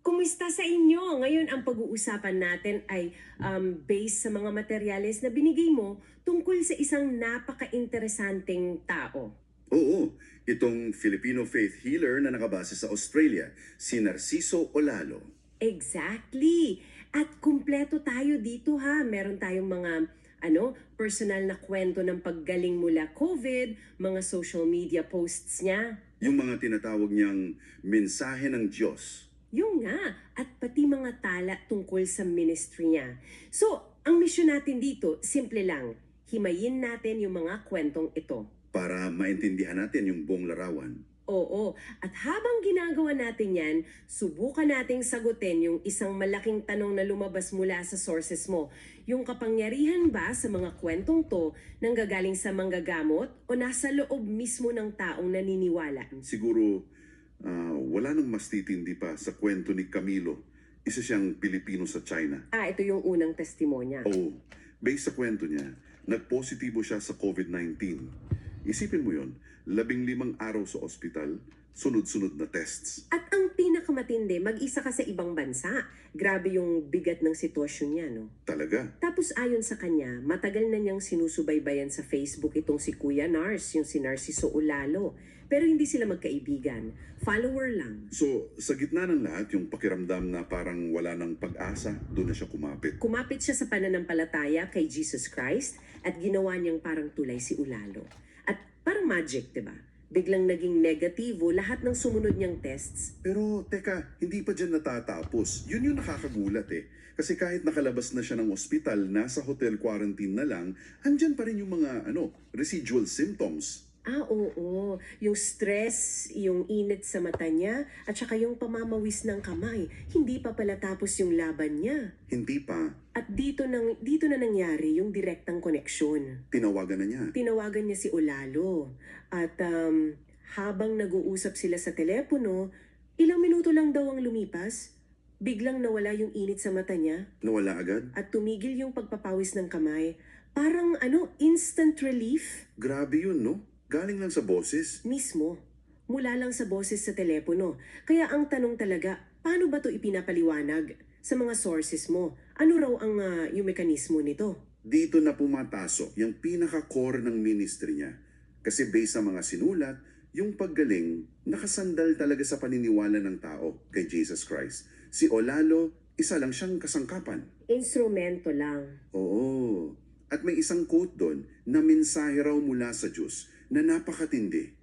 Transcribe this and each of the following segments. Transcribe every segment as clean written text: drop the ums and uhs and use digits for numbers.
Kumusta sa inyo? Ngayon ang pag-uusapan natin ay based sa mga materyales na binigay mo tungkol sa isang napaka-interesanteng tao. Oo, itong Filipino faith healer na nakabase sa Australia, si Narciso Olalo. Exactly! At kumpleto tayo dito ha. Meron tayong mga personal na kwento ng paggaling mula COVID, mga social media posts niya. Yung mga tinatawag niyang mensahe ng Diyos. Yung nga, at pati mga tala tungkol sa ministry niya. So, ang misyon natin dito, simple lang. Himayin natin yung mga kwentong ito. Para maintindihan natin yung buong larawan. Oo, at habang ginagawa natin yan, subukan nating sagutin yung isang malaking tanong na lumabas mula sa sources mo. Yung kapangyarihan ba sa mga kwentong to nanggagaling sa manggagamot o nasa loob mismo ng taong naniniwala? Siguro, wala nang mas titindi pa sa kwento ni Camilo. Isa siyang Pilipino sa China. Ito yung unang testimonya. Oo, based sa kwento niya, nagpositibo siya sa COVID-19. Isipin mo yon, 15 araw sa ospital, sunod-sunod na tests. At ang pinakamatindi, mag-isa ka sa ibang bansa. Grabe yung bigat ng sitwasyon niya, no? Talaga? Tapos ayon sa kanya, matagal na niyang sinusubaybayan sa Facebook itong si Kuya Nars, yung si Narciso Olalo. Pero hindi sila magkaibigan. Follower lang. So, sa gitna ng lahat, yung pakiramdam na parang wala ng pag-asa, doon na siya kumapit. Kumapit siya sa pananampalataya kay Jesus Christ at ginawa niyang parang tulay si Olalo. At parang magic, diba? Biglang naging negatibo lahat ng sumunod niyang tests. Pero teka, hindi pa dyan natatapos. Yun yung nakakagulat eh. Kasi kahit nakalabas na siya ng ospital, nasa hotel quarantine na lang, andyan pa rin yung mga residual symptoms. Oo. Yung stress, yung init sa mata niya, at saka yung pamamawis ng kamay. Hindi pa pala tapos yung laban niya. Hindi pa. At dito na nangyari yung direktang koneksyon. Tinawagan na niya. Tinawagan niya si Olalo. At habang nag-uusap sila sa telepono, ilang minuto lang daw ang lumipas. Biglang nawala yung init sa mata niya Nawala agad? at tumigil yung pagpapawis ng kamay. Parang instant relief Grabe yun, no? Galing lang sa boses. mismo. Mula lang sa boses sa telepono. Kaya ang tanong talaga, paano ba to ipinapaliwanag sa mga sources mo? Ano raw ang yung mekanismo nito? Dito na pumatasok yung pinaka-core ng ministry niya. Kasi based sa mga sinulat, yung paggaling nakasandal talaga sa paniniwala ng tao kay Jesus Christ. Si Olalo, isa lang siyang kasangkapan. Instrumento lang. Oo. At may isang quote doon na mensahe raw mula sa Diyos na napakatindi.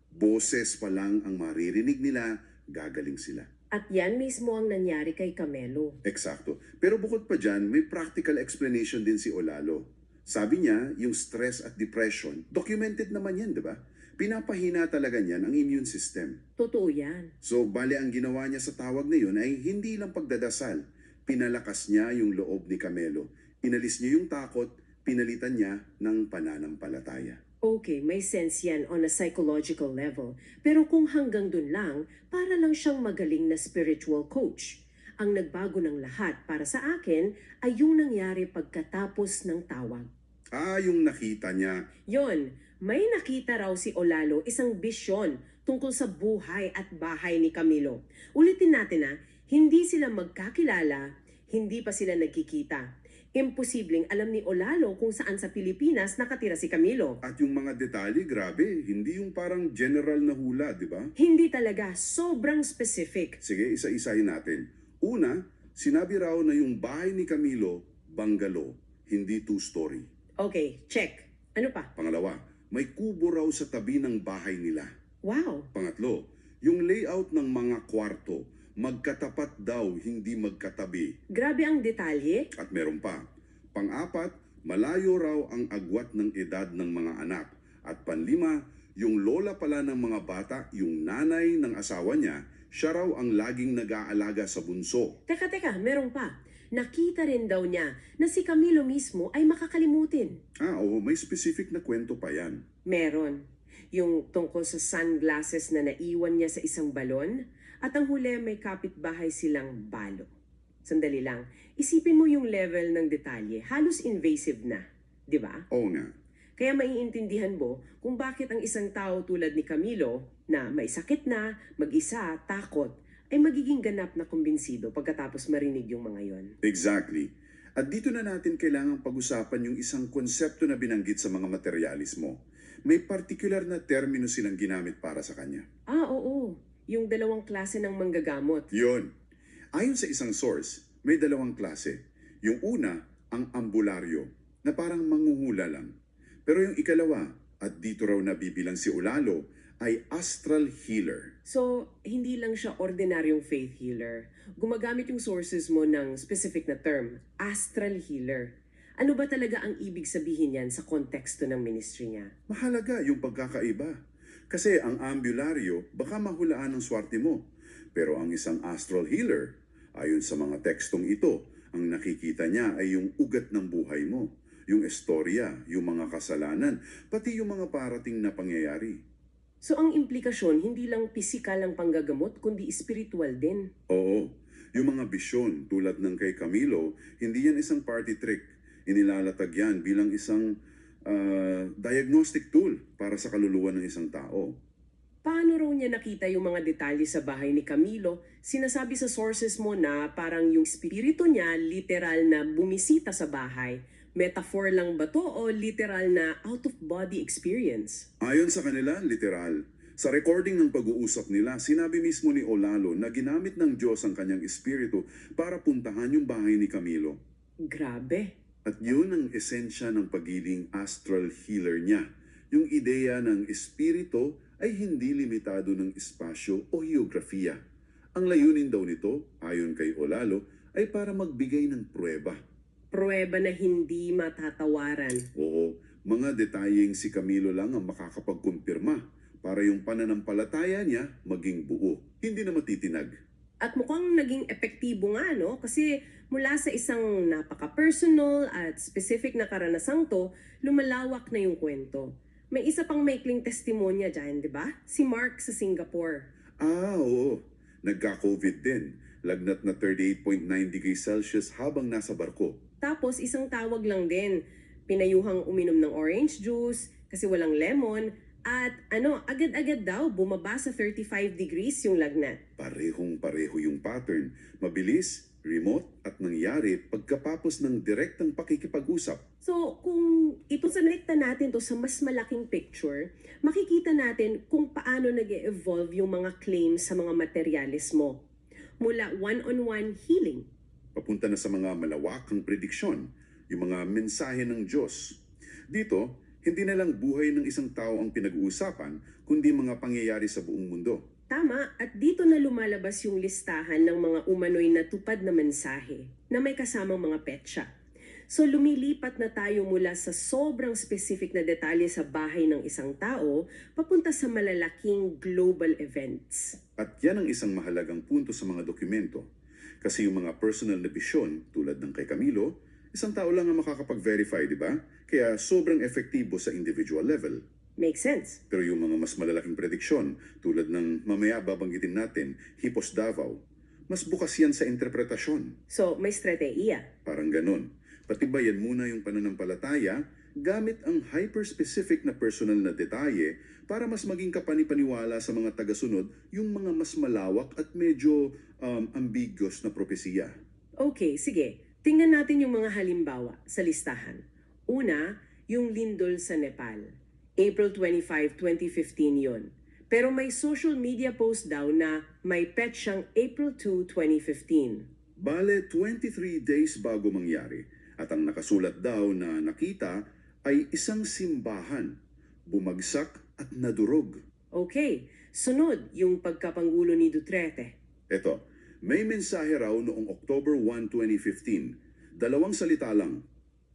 Boses pa lang ang maririnig nila, gagaling sila. At yan mismo ang nangyari kay Camelo. Eksakto. Pero bukod pa dyan, may practical explanation din si Olalo. Sabi niya, yung stress at depression, documented naman yan, di ba? Pinapahina talaga niyan ang immune system. Totoo yan. So, bali ang ginawa niya sa tawag na yun ay hindi lang pagdadasal. Pinalakas niya yung loob ni Camelo. Inalis niya yung takot, pinalitan niya ng pananampalataya. Okay, may sense yan on a psychological level. Pero kung hanggang dun lang, para lang siyang magaling na spiritual coach. Ang nagbago ng lahat para sa akin ay yung nangyari pagkatapos ng tawag. Yung nakita niya. Yon, may nakita raw si Olalo isang bisyon tungkol sa buhay at bahay ni Camilo. Ulitin natin hindi sila magkakilala, hindi pa sila nagkikita. Imposibleng alam ni Olalo kung saan sa Pilipinas nakatira si Camilo. At yung mga detalye, grabe, hindi yung parang general na hula, di ba? Hindi talaga, sobrang specific. Sige, isa-isahin natin. Una, sinabi raw na yung bahay ni Camilo, bungalow, hindi two-story. Okay, check. Ano pa? Pangalawa, may kubo raw sa tabi ng bahay nila. Wow. Pangatlo, yung layout ng mga kwarto, magkatapat daw, hindi magkatabi. Grabe ang detalye. At meron pa. Pang-apat, malayo raw ang agwat ng edad ng mga anak. At panlima, yung lola pala ng mga bata, yung nanay ng asawa niya, siya raw ang laging nag-aalaga sa bunso. Teka, meron pa. Nakita rin daw niya na si Camilo mismo ay makakalimutin. Oo, may specific na kwento pa yan. Meron. Yung tungkol sa sunglasses na naiwan niya sa isang balon at ang huli may kapitbahay silang balo. Sandali lang. Isipin mo yung level ng detalye. Halos invasive na. Di ba? Oo nga. Kaya maiintindihan mo kung bakit ang isang tao tulad ni Camilo na may sakit na, mag-isa, takot, ay magiging ganap na kumbinsido pagkatapos marinig yung mga yon. Exactly. At dito na natin kailangang pag-usapan yung isang konsepto na binanggit sa mga materialismo. May particular na termino silang ginamit para sa kanya. Oo. Yung dalawang klase ng manggagamot. Yon. Ayon sa isang source, may dalawang klase. Yung una, ang ambularyo, na parang manghuhula lang. Pero yung ikalawa, at dito raw nabibilang si Olalo, ay astral healer. So, hindi lang siya ordinaryong faith healer. Gumagamit yung sources mo ng specific na term, astral healer. Ano ba talaga ang ibig sabihin yan sa konteksto ng ministry niya? Mahalaga yung pagkakaiba. Kasi ang ambularyo, baka mahulaan ng swerte mo. Pero ang isang astral healer, ayon sa mga tekstong ito, ang nakikita niya ay yung ugat ng buhay mo, yung istorya, yung mga kasalanan, pati yung mga parating na pangyayari. So, ang implikasyon, hindi lang pisikal ang panggagamot, kundi spiritual din. Oo, yung mga bisyon tulad ng kay Camilo, hindi yan isang party trick. Inilalatag yan bilang isang diagnostic tool para sa kaluluwa ng isang tao. Paano raw niya nakita yung mga detalye sa bahay ni Camilo? Sinasabi sa sources mo na parang yung spirito niya literal na bumisita sa bahay. Metaphor lang ba to o literal na out-of-body experience? Ayon sa kanila, literal. Sa recording ng pag-uusap nila, sinabi mismo ni Olalo na ginamit ng Diyos ang kanyang espiritu para puntahan yung bahay ni Camilo. Grabe. At yun ang esensya ng pagiging astral healer niya. Yung ideya ng espiritu ay hindi limitado ng espasyo o geografiya. Ang layunin daw nito, ayon kay Olalo, ay para magbigay ng pruweba. Pruweba na hindi matatawaran. Oo, mga detalyeng si Camilo lang ang makakapagkumpirma para yung pananampalataya niya maging buo, hindi na matitinag. At mukhang naging epektibo nga, no? Kasi mula sa isang napaka-personal at specific na karanasang to, lumalawak na yung kwento. May isa pang maikling testimonya dyan, di ba? Si Mark sa Singapore. Oo, nagka-COVID din. Lagnat na 38.9 degrees Celsius habang nasa barko. Tapos isang tawag lang din, pinayuhang uminom ng orange juice kasi walang lemon at agad-agad daw bumaba sa 35 degrees yung lagnat. Parehong-pareho yung pattern. Mabilis, remote at nangyari pagkapapos ng direktang pakikipag-usap. So kung ipasanekta natin to sa mas malaking picture, makikita natin kung paano nag-evolve yung mga claims sa mga materialismo. Mula one-on-one healing, Papunta na sa mga malawakang prediksyon, yung mga mensahe ng Diyos. Dito, hindi na lang buhay ng isang tao ang pinag-uusapan, kundi mga pangyayari sa buong mundo. tama, at dito na lumalabas yung listahan ng mga umano'y natupad na mensahe na may kasamang mga petsa. So lumilipat na tayo mula sa sobrang specific na detalye sa bahay ng isang tao papunta sa malalaking global events. At yan ang isang mahalagang punto sa mga dokumento. Kasi yung mga personal na bisyon, tulad ng kay Camilo, isang tao lang ang makakapag-verify, di ba? Kaya sobrang efektibo sa individual level. Makes sense. Pero yung mga mas malalaking prediksyon, tulad ng mamaya babanggitin natin, Hippos Davao, mas bukas yan sa interpretasyon. So may strategiya. Parang ganon. Patibayan muna yung pananampalataya gamit ang hyper-specific na personal na detalye para mas maging kapanipaniwala sa mga tagasunod yung mga mas malawak at medyo ambiguous na propesiya. Okay, sige. Tingnan natin yung mga halimbawa sa listahan. Una, yung lindol sa Nepal. April 25, 2015 yon. Pero may social media post daw na may petsang April 2, 2015. Bale, 23 days bago mangyari. At ang nakasulat daw na nakita ay isang simbahan, bumagsak at nadurog. Okay, sunod yung pagkapanggulo ni Duterte. Eto, may mensahe raw noong October 1, 2015. Dalawang salita lang,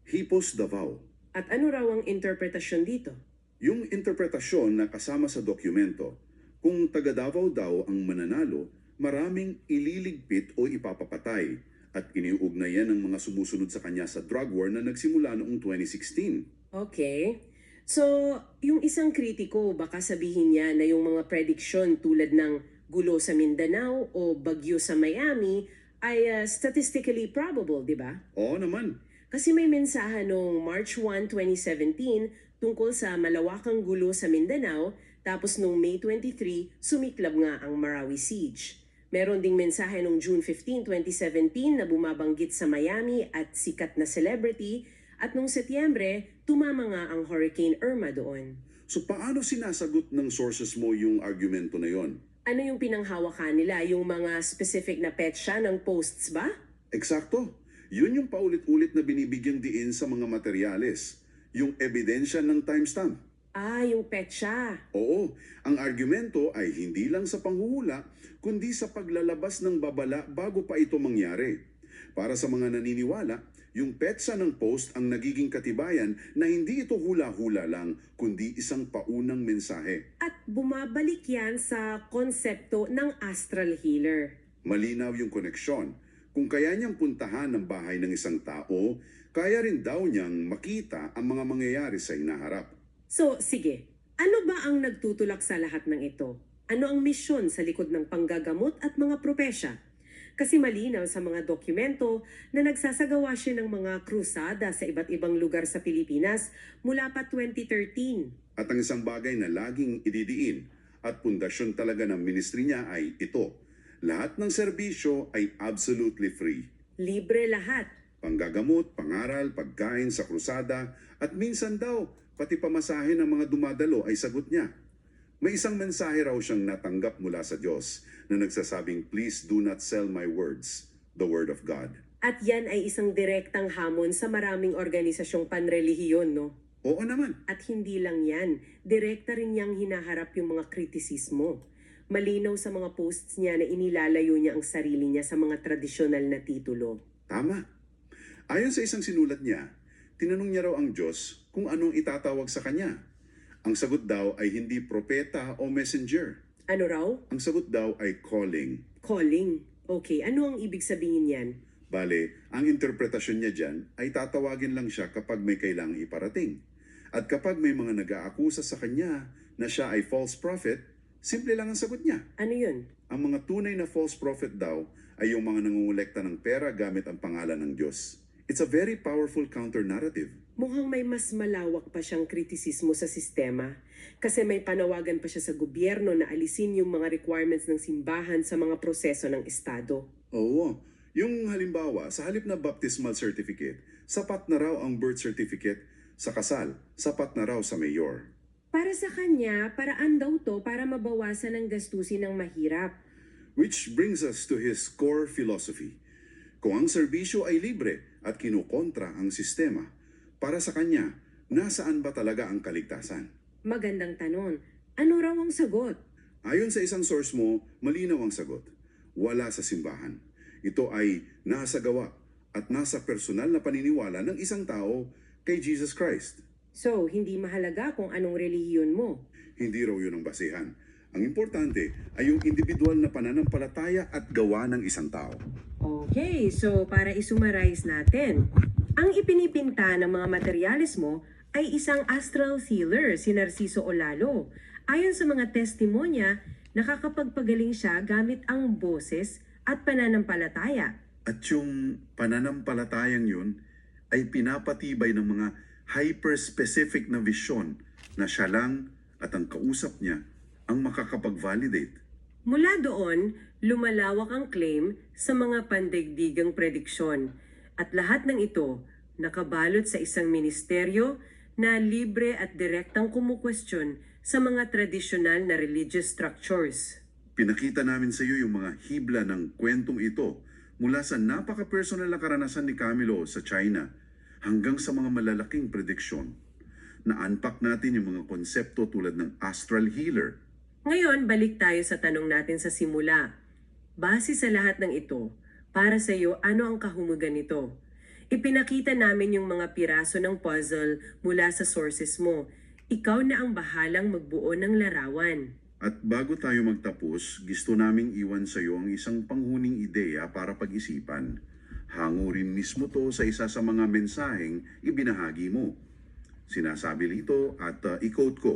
Hippos Davao. At ano raw ang interpretasyon dito? Yung interpretasyon na kasama sa dokumento, kung taga Davao daw ang mananalo, maraming ililigpit o ipapapatay at iniuugnay yan ng mga sumusunod sa kanya sa drug war na nagsimula noong 2016. Okay. So, yung isang kritiko, baka sabihin niya na yung mga prediction tulad ng gulo sa Mindanao o bagyo sa Miami ay statistically probable, di ba? Oo naman. Kasi may mensahe noong March 1, 2017 tungkol sa malawakang gulo sa Mindanao, tapos noong May 23, sumiklab nga ang Marawi Siege. Meron ding mensahe noong June 15, 2017 na bumabanggit sa Miami at sikat na celebrity at noong Setyembre, tumama nga ang Hurricane Irma doon. So paano sinasagot ng sources mo yung argumento na yon? Ano yung pinanghawakan nila? Yung mga specific na petsa ng posts ba? Eksakto. Yun yung paulit-ulit na binibigyang diin sa mga materyales. Yung ebidensya ng timestamp. Ah, yung petsa. Oo, ang argumento ay hindi lang sa panghuhula, kundi sa paglalabas ng babala bago pa ito mangyari. Para sa mga naniniwala, yung petsa ng post ang nagiging katibayan na hindi ito hula-hula lang, kundi isang paunang mensahe. At bumabalik yan sa konsepto ng astral healer. Malinaw yung koneksyon. Kung kaya niyang puntahan ang bahay ng isang tao, kaya rin daw niyang makita ang mga mangyayari sa inaharap. So, sige. Ano ba ang nagtutulak sa lahat ng ito? Ano ang misyon sa likod ng panggagamot at mga propesya? Kasi malinaw sa mga dokumento na nagsasagawa siya ng mga krusada sa iba't ibang lugar sa Pilipinas mula pa 2013. At ang isang bagay na laging ididiin at pundasyon talaga ng ministry niya ay ito. Lahat ng serbisyo ay absolutely free. Libre lahat. Panggagamot, pangaral, pagkain sa krusada, at minsan daw, pati pamasahe ng mga dumadalo ay sagot niya. May isang mensahe raw siyang natanggap mula sa Diyos na nagsasabing, "Please do not sell my words, the word of God." At yan ay isang direktang hamon sa maraming organisasyong panrelihiyon, no? Oo naman. At hindi lang yan, direkta rin niyang hinaharap yung mga kritisismo. Malinaw sa mga posts niya na inilalayo niya ang sarili niya sa mga tradisyonal na titulo. Tama. Ayon sa isang sinulat niya, tinanong niya raw ang Diyos kung anong itatawag sa kanya. Ang sagot daw ay hindi propeta o messenger. Ano raw? Ang sagot daw ay calling. Calling. Okay, ano ang ibig sabihin yan? Bale, ang interpretasyon niya dyan ay tatawagin lang siya kapag may kailangang iparating. At kapag may mga nag-aakusa sa kanya na siya ay false prophet, simple lang ang sagot niya. Ano yun? Ang mga tunay na false prophet daw ay yung mga nangungulekta ng pera gamit ang pangalan ng Diyos. It's a very powerful counter-narrative. Mukhang may mas malawak pa siyang kritisismo sa sistema kasi may panawagan pa siya sa gobyerno na alisin yung mga requirements ng simbahan sa mga proseso ng Estado. Oo, yung halimbawa, sa halip na baptismal certificate, sapat na raw ang birth certificate. Sa kasal, sapat na raw sa mayor. Para sa kanya, paraan daw to para mabawasan ang gastusin ng mahirap. Which brings us to his core philosophy. Kung ang serbisyo ay libre at kinukontra ang sistema, para sa kanya, nasaan ba talaga ang kaligtasan? Magandang tanong. Ano raw ang sagot? Ayon sa isang source mo, malinaw ang sagot. Wala sa simbahan. Ito ay nasa gawa at nasa personal na paniniwala ng isang tao kay Jesus Christ. So, hindi mahalaga kung anong relihiyon mo. Hindi raw yun ang basihan. Ang importante ay yung individual na pananampalataya at gawa ng isang tao. Okay, so para isummarize natin, ang ipinipinta ng mga materyales mo ay isang astral healer, si Narciso Olalo. Ayon sa mga testimonya, nakakapagpagaling siya gamit ang boses at pananampalataya. At yung pananampalatayang yun ay pinapatibay ng mga hyper-specific na vision na siya lang at ang kausap niya ang makakapag-validate. Mula doon, lumalawak ang claim sa mga pandaigdigang prediksyon. At lahat ng ito, nakabalot sa isang ministeryo na libre at direktang kumukwestiyon sa mga tradisyonal na religious structures. Pinakita namin sa iyo yung mga hibla ng kwentong ito mula sa napaka-personal na karanasan ni Camilo sa China hanggang sa mga malalaking prediksyon. Na-unpack natin yung mga konsepto tulad ng astral healer. Ngayon, balik tayo sa tanong natin sa simula. Base sa lahat ng ito, para sa iyo, ano ang kahulugan nito? Ipinakita namin yung mga piraso ng puzzle mula sa sources mo. Ikaw na ang bahalang magbuo ng larawan. At bago tayo magtapos, gusto naming iwan sa iyo ang isang panghuning ideya para pag-isipan. Hango rin mismo to sa isa sa mga mensaheng ibinahagi mo. Sinasabi dito at i-quote ko,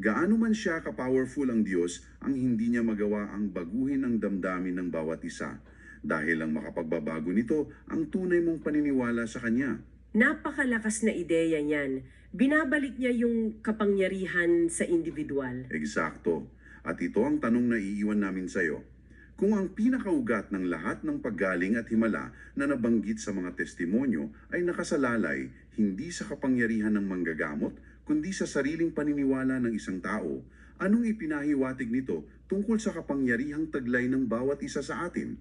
"Gaano man siya ka-powerful ang Diyos, ang hindi niya magawa ang baguhin ang damdamin ng bawat isa. Dahil ang makapagbabago nito ang tunay mong paniniwala sa Kanya." Napakalakas na ideya niyan. Binabalik niya yung kapangyarihan sa individual. Eksakto. At ito ang tanong na iiwan namin sa iyo. Kung ang pinakaugat ng lahat ng paggaling at himala na nabanggit sa mga testimonyo ay nakasalalay hindi sa kapangyarihan ng manggagamot, kundi sa sariling paniniwala ng isang tao, anong ipinahiwatig nito tungkol sa kapangyarihang taglay ng bawat isa sa atin?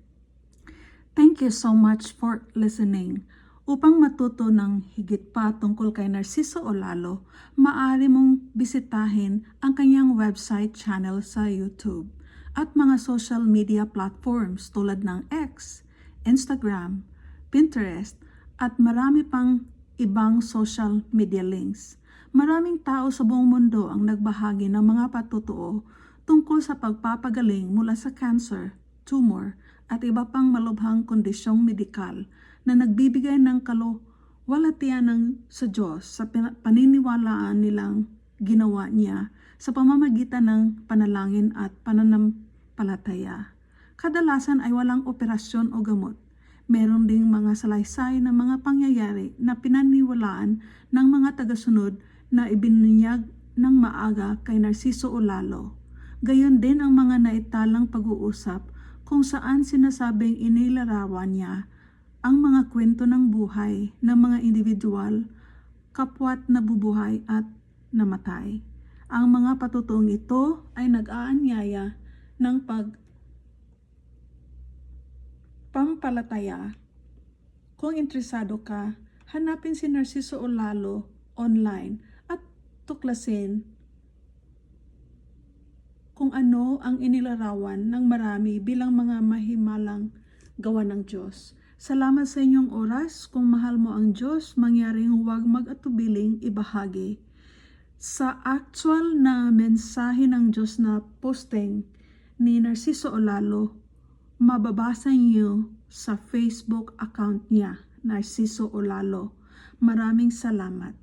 Thank you so much for listening. Upang matuto ng higit pa tungkol kay Narciso Olalo, maaari mong bisitahin ang kanyang website channel sa YouTube at mga social media platforms tulad ng X, Instagram, Pinterest, at marami pang ibang social media links. Maraming tao sa buong mundo ang nagbahagi ng mga patutuo tungkol sa pagpapagaling mula sa cancer, tumor, at iba pang malubhang kondisyong medikal na nagbibigay ng kaluwalhatian sa Diyos sa paniniwalaan nilang ginawa niya sa pamamagitan ng panalangin at pananampalataya. Kadalasan ay walang operasyon o gamot. Meron ding mga salaysay na mga pangyayari na pinaniwalaan ng mga tagasunod na ibinunyag ng maaga kay Narciso Olalo. Gayon din ang mga naitalang pag-uusap kung saan sinasabing inilarawan niya ang mga kwento ng buhay ng mga individual, kapwa't nabubuhay at namatay. Ang mga patutuong ito ay nag-aanyaya ng pampalataya. Kung interesado ka, hanapin si Narciso Olalo online at tuklasin kung ano ang inilarawan ng marami bilang mga mahimalang gawa ng Diyos. Salamat sa inyong oras. Kung mahal mo ang Diyos, mangyaring huwag mag-atubiling ibahagi. Sa actual na mensahe ng Diyos na posting ni Narciso Olalo, mababasa niyo sa Facebook account niya, Narciso Olalo. Maraming salamat.